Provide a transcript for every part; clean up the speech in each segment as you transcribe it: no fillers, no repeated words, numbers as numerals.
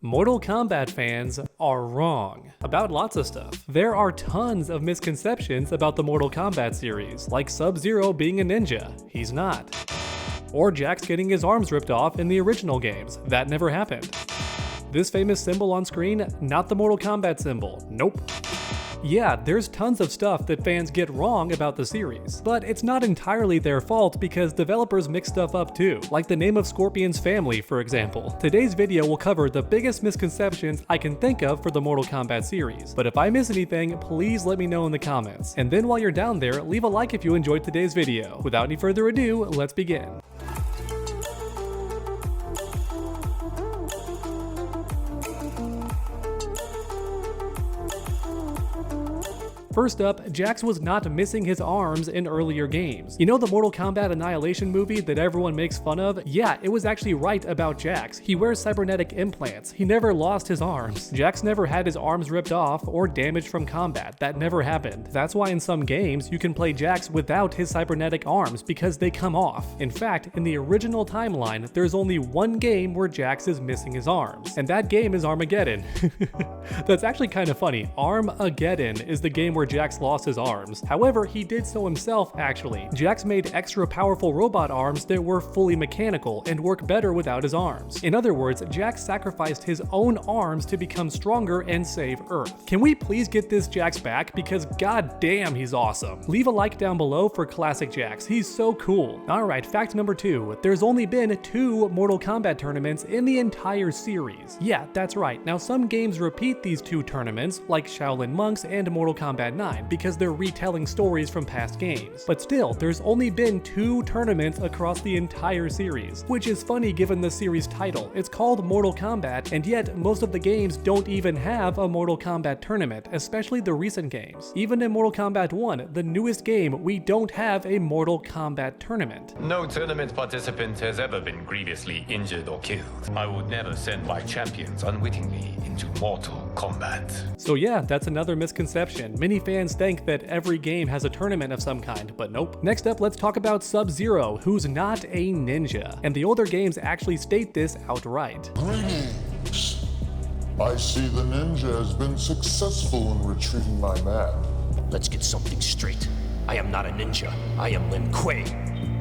Mortal Kombat fans are wrong about lots of stuff. There are tons of misconceptions about the Mortal Kombat series, like Sub-Zero being a ninja. He's not. Or Jax getting his arms ripped off in the original games. That never happened. This famous symbol on screen, not the Mortal Kombat symbol. Nope. Yeah, there's tons of stuff that fans get wrong about the series, but it's not entirely their fault because developers mix stuff up too, like the name of Scorpion's family, for example. Today's video will cover the biggest misconceptions I can think of for the Mortal Kombat series, but if I miss anything, please let me know in the comments. And then while you're down there, leave a like if you enjoyed today's video. Without any further ado, let's begin. First up, Jax was not missing his arms in earlier games. You know the Mortal Kombat Annihilation movie that everyone makes fun of? Yeah, it was actually right about Jax. He wears cybernetic implants. He never lost his arms. Jax never had his arms ripped off or damaged from combat. That never happened. That's why in some games you can play Jax without his cybernetic arms because they come off. In fact, in the original timeline, there's only one game where Jax is missing his arms, and that game is Armageddon. That's actually kind of funny. Armageddon is the game where Jax lost his arms. However, he did so himself actually. Jax made extra powerful robot arms that were fully mechanical and work better without his arms. In other words, Jax sacrificed his own arms to become stronger and save Earth. Can we please get this Jax back? Because goddamn, he's awesome. Leave a like down below for classic Jax. He's so cool. Alright, fact number 2. There's only been 2 Mortal Kombat tournaments in the entire series. Yeah, that's right. Now some games repeat these 2 tournaments, like Shaolin Monks and Mortal Kombat 9, because they're retelling stories from past games. But still, there's only been 2 tournaments across the entire series, which is funny given the series title. It's called Mortal Kombat, and yet most of the games don't even have a Mortal Kombat tournament, especially the recent games. Even in Mortal Kombat 1, the newest game, we don't have a Mortal Kombat tournament. No tournament participant has ever been grievously injured or killed. I would never send my champions unwittingly into Mortal Kombat. So yeah, that's another misconception. Many fans think that every game has a tournament of some kind, but nope. Next up, let's talk about Sub-Zero, who's not a ninja. And the older games actually state this outright. Greetings. I see the ninja has been successful in retrieving my man. Let's get something straight. I am not a ninja. I am Lin Kuei.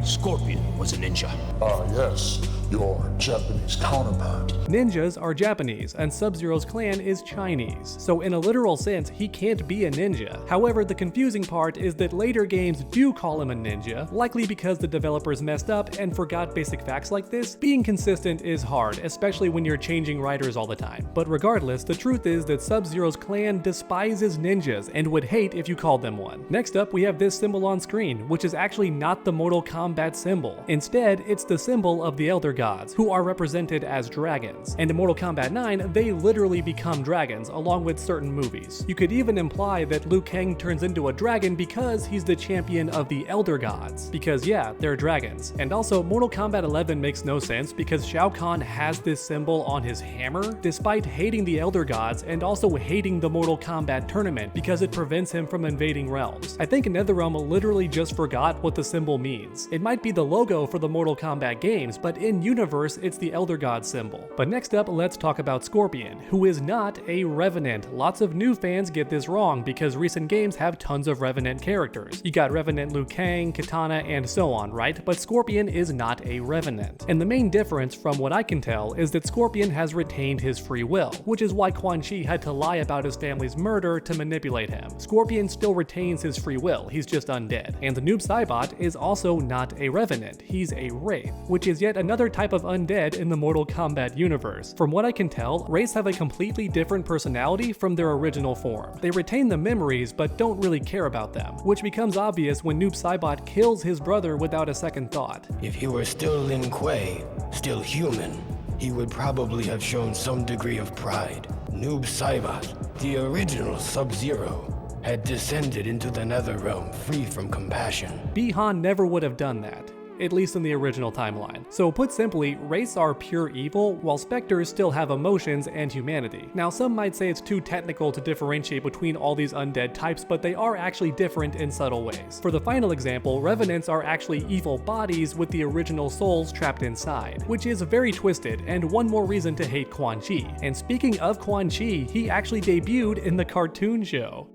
Scorpion was a ninja. Ah yes, your Japanese counterpart. Ninjas are Japanese, and Sub-Zero's clan is Chinese, so in a literal sense, he can't be a ninja. However, the confusing part is that later games do call him a ninja, likely because the developers messed up and forgot basic facts like this. Being consistent is hard, especially when you're changing writers all the time. But regardless, the truth is that Sub-Zero's clan despises ninjas and would hate if you called them one. Next up, we have this symbol on screen, which is actually not the Mortal Kombat symbol. Instead, it's the symbol of the Elder Gods, who are represented as dragons. And in Mortal Kombat 9, they literally become dragons, along with certain movies. You could even imply that Liu Kang turns into a dragon because he's the champion of the Elder Gods. Because yeah, they're dragons. And also, Mortal Kombat 11 makes no sense because Shao Kahn has this symbol on his hammer, despite hating the Elder Gods and also hating the Mortal Kombat tournament because it prevents him from invading realms. I think NetherRealm literally just forgot what the symbol means. It might be the logo for the Mortal Kombat games, but in universe, it's the Elder God symbol. But next up, let's talk about Scorpion, who is not a Revenant. Lots of new fans get this wrong because recent games have tons of Revenant characters. You got Revenant Liu Kang, Kitana, and so on, right? But Scorpion is not a Revenant. And the main difference, from what I can tell, is that Scorpion has retained his free will, which is why Quan Chi had to lie about his family's murder to manipulate him. Scorpion still retains his free will, he's just undead. And the Noob Saibot is also not a Revenant, he's a Wraith, which is yet another type of undead in the Mortal Kombat universe. From what I can tell, Wraiths have a completely different personality from their original form. They retain the memories but don't really care about them, which becomes obvious when Noob Saibot kills his brother without a second thought. If he were still Lin Kuei, still human, he would probably have shown some degree of pride. Noob Saibot, the original Sub-Zero, had descended into the Netherrealm free from compassion. Bi-Han never would have done that. at least in the original timeline. So put simply, wraiths are pure evil, while specters still have emotions and humanity. Now some might say it's too technical to differentiate between all these undead types, but they are actually different in subtle ways. For the final example, revenants are actually evil bodies with the original souls trapped inside, which is very twisted, and one more reason to hate Quan Chi. And speaking of Quan Chi, he actually debuted in the cartoon show.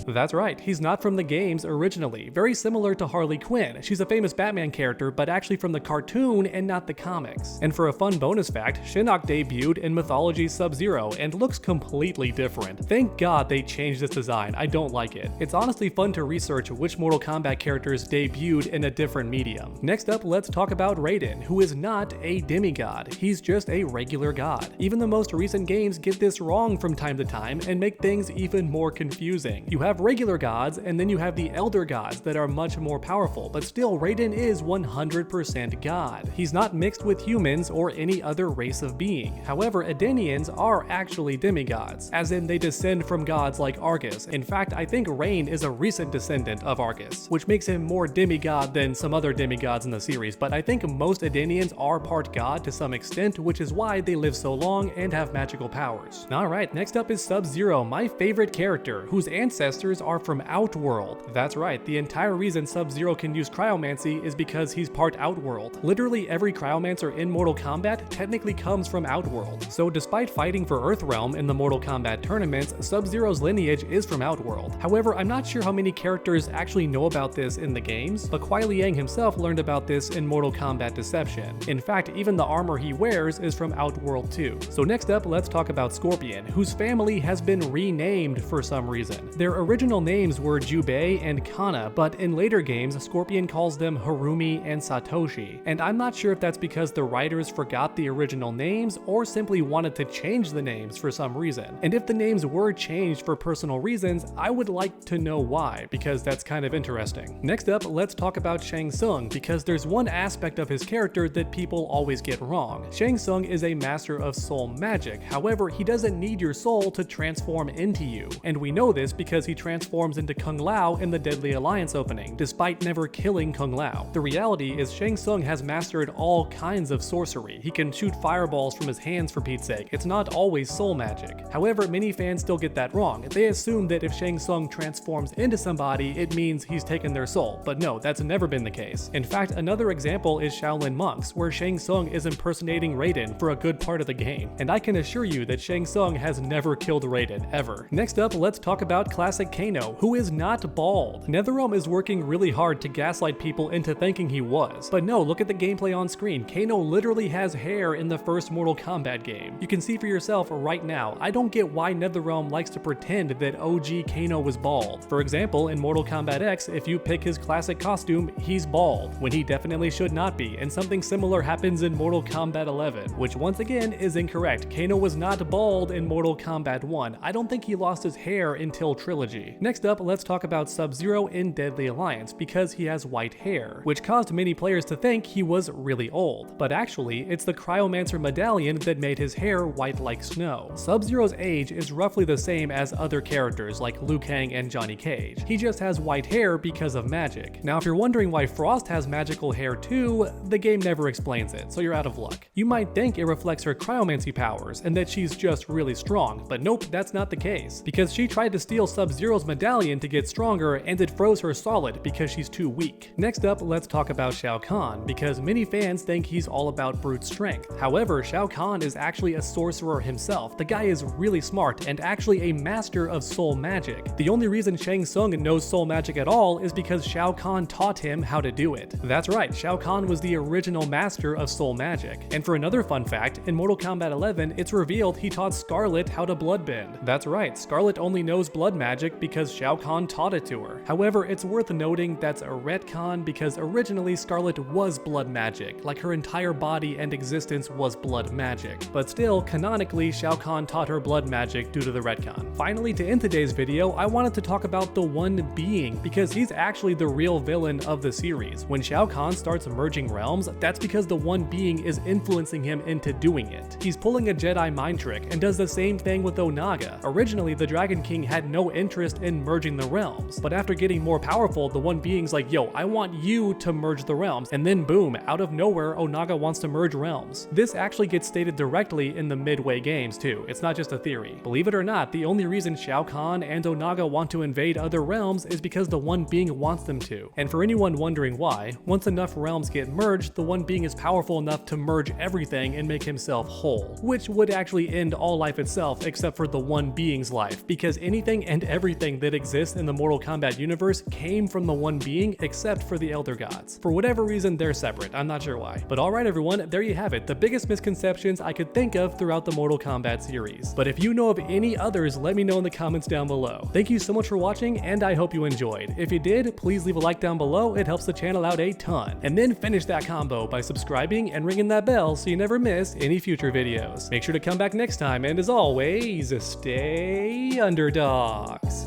That's right, he's not from the games originally, very similar to Harley Quinn. She's a famous Batman character, but actually from the cartoon and not the comics. And for a fun bonus fact, Shinnok debuted in Mythology Sub-Zero and looks completely different. Thank God they changed this design, I don't like it. It's honestly fun to research which Mortal Kombat characters debuted in a different medium. Next up, let's talk about Raiden, who is not a demigod, he's just a regular god. Even the most recent games get this wrong from time to time and make things even more confusing. You have regular gods, and then you have the elder gods that are much more powerful, but still Raiden is 100% god. He's not mixed with humans or any other race of being. However, Edenians are actually demigods, as in they descend from gods like Argus. In fact, I think Rain is a recent descendant of Argus, which makes him more demigod than some other demigods in the series, but I think most Edenians are part god to some extent, which is why they live so long and have magical powers. Alright, next up is Sub-Zero, my favorite character, whose ancestors are from Outworld. That's right, the entire reason Sub-Zero can use cryomancy is because he's part Outworld. Literally every cryomancer in Mortal Kombat technically comes from Outworld. So despite fighting for Earthrealm in the Mortal Kombat tournaments, Sub-Zero's lineage is from Outworld. However, I'm not sure how many characters actually know about this in the games, but Kuai Liang himself learned about this in Mortal Kombat Deception. In fact, even the armor he wears is from Outworld too. So next up, let's talk about Scorpion, whose family has been renamed for some reason. Their original names were Jubei and Kana, but in later games, Scorpion calls them Harumi and Satoshi. And I'm not sure if that's because the writers forgot the original names or simply wanted to change the names for some reason. And if the names were changed for personal reasons, I would like to know why, because that's kind of interesting. Next up, let's talk about Shang Tsung, because there's one aspect of his character that people always get wrong. Shang Tsung is a master of soul magic, however, he doesn't need your soul to transform into you. And we know this because he transforms into Kung Lao in the Deadly Alliance opening, despite never killing Kung Lao. The reality is Shang Tsung has mastered all kinds of sorcery. He can shoot fireballs from his hands for Pete's sake. It's not always soul magic. However, many fans still get that wrong. They assume that if Shang Tsung transforms into somebody, it means he's taken their soul. But no, that's never been the case. In fact, another example is Shaolin Monks, where Shang Tsung is impersonating Raiden for a good part of the game. And I can assure you that Shang Tsung has never killed Raiden, ever. Next up, let's talk about classic Kano, who is not bald. NetherRealm is working really hard to gaslight people into thinking he was. But no, look at the gameplay on screen. Kano literally has hair in the first Mortal Kombat game. You can see for yourself right now. I don't get why NetherRealm likes to pretend that OG Kano was bald. For example, in Mortal Kombat X, if you pick his classic costume, he's bald, when he definitely should not be, and something similar happens in Mortal Kombat 11, which once again is incorrect. Kano was not bald in Mortal Kombat 1. I don't think he lost his hair until Trilogy. Next up, let's talk about Sub-Zero in Deadly Alliance, because he has white hair, which caused many players to think he was really old. But actually, it's the Cryomancer medallion that made his hair white like snow. Sub-Zero's age is roughly the same as other characters like Liu Kang and Johnny Cage. He just has white hair because of magic. Now, if you're wondering why Frost has magical hair too, the game never explains it, so you're out of luck. You might think it reflects her cryomancy powers and that she's just really strong, but nope, that's not the case, because she tried to steal Sub-Zero's medallion to get stronger and it froze her solid because she's too weak. Next up, let's talk about Shao Kahn, because many fans think he's all about brute strength. However, Shao Kahn is actually a sorcerer himself. The guy is really smart and actually a master of soul magic. The only reason Shang Tsung knows soul magic at all is because Shao Kahn taught him how to do it. That's right, Shao Kahn was the original master of soul magic. And for another fun fact, in Mortal Kombat 11, it's revealed he taught Scarlet how to bloodbend. That's right, Scarlet only knows blood magic because Shao Kahn taught it to her. However, it's worth noting that's a retcon because originally Scarlet was blood magic, like her entire body and existence was blood magic. But still, canonically, Shao Kahn taught her blood magic due to the retcon. Finally, to end today's video, I wanted to talk about the One Being, because he's actually the real villain of the series. When Shao Kahn starts merging realms, that's because the One Being is influencing him into doing it. He's pulling a Jedi mind trick and does the same thing with Onaga. Originally, the Dragon King had no interest interest in merging the realms. But after getting more powerful, the One Being's like, yo, I want you to merge the realms. And then boom, out of nowhere, Onaga wants to merge realms. This actually gets stated directly in the Midway games too. It's not just a theory. Believe it or not, the only reason Shao Kahn and Onaga want to invade other realms is because the One Being wants them to. And for anyone wondering why, once enough realms get merged, the One Being is powerful enough to merge everything and make himself whole, which would actually end all life itself except for the One Being's life, because anything and everything that exists in the Mortal Kombat universe came from the One Being except for the Elder Gods. For whatever reason, they're separate. I'm not sure why. But alright everyone, there you have it, the biggest misconceptions I could think of throughout the Mortal Kombat series. But if you know of any others, let me know in the comments down below. Thank you so much for watching, and I hope you enjoyed. If you did, please leave a like down below, it helps the channel out a ton. And then finish that combo by subscribing and ringing that bell so you never miss any future videos. Make sure to come back next time, and as always, stay underdogs.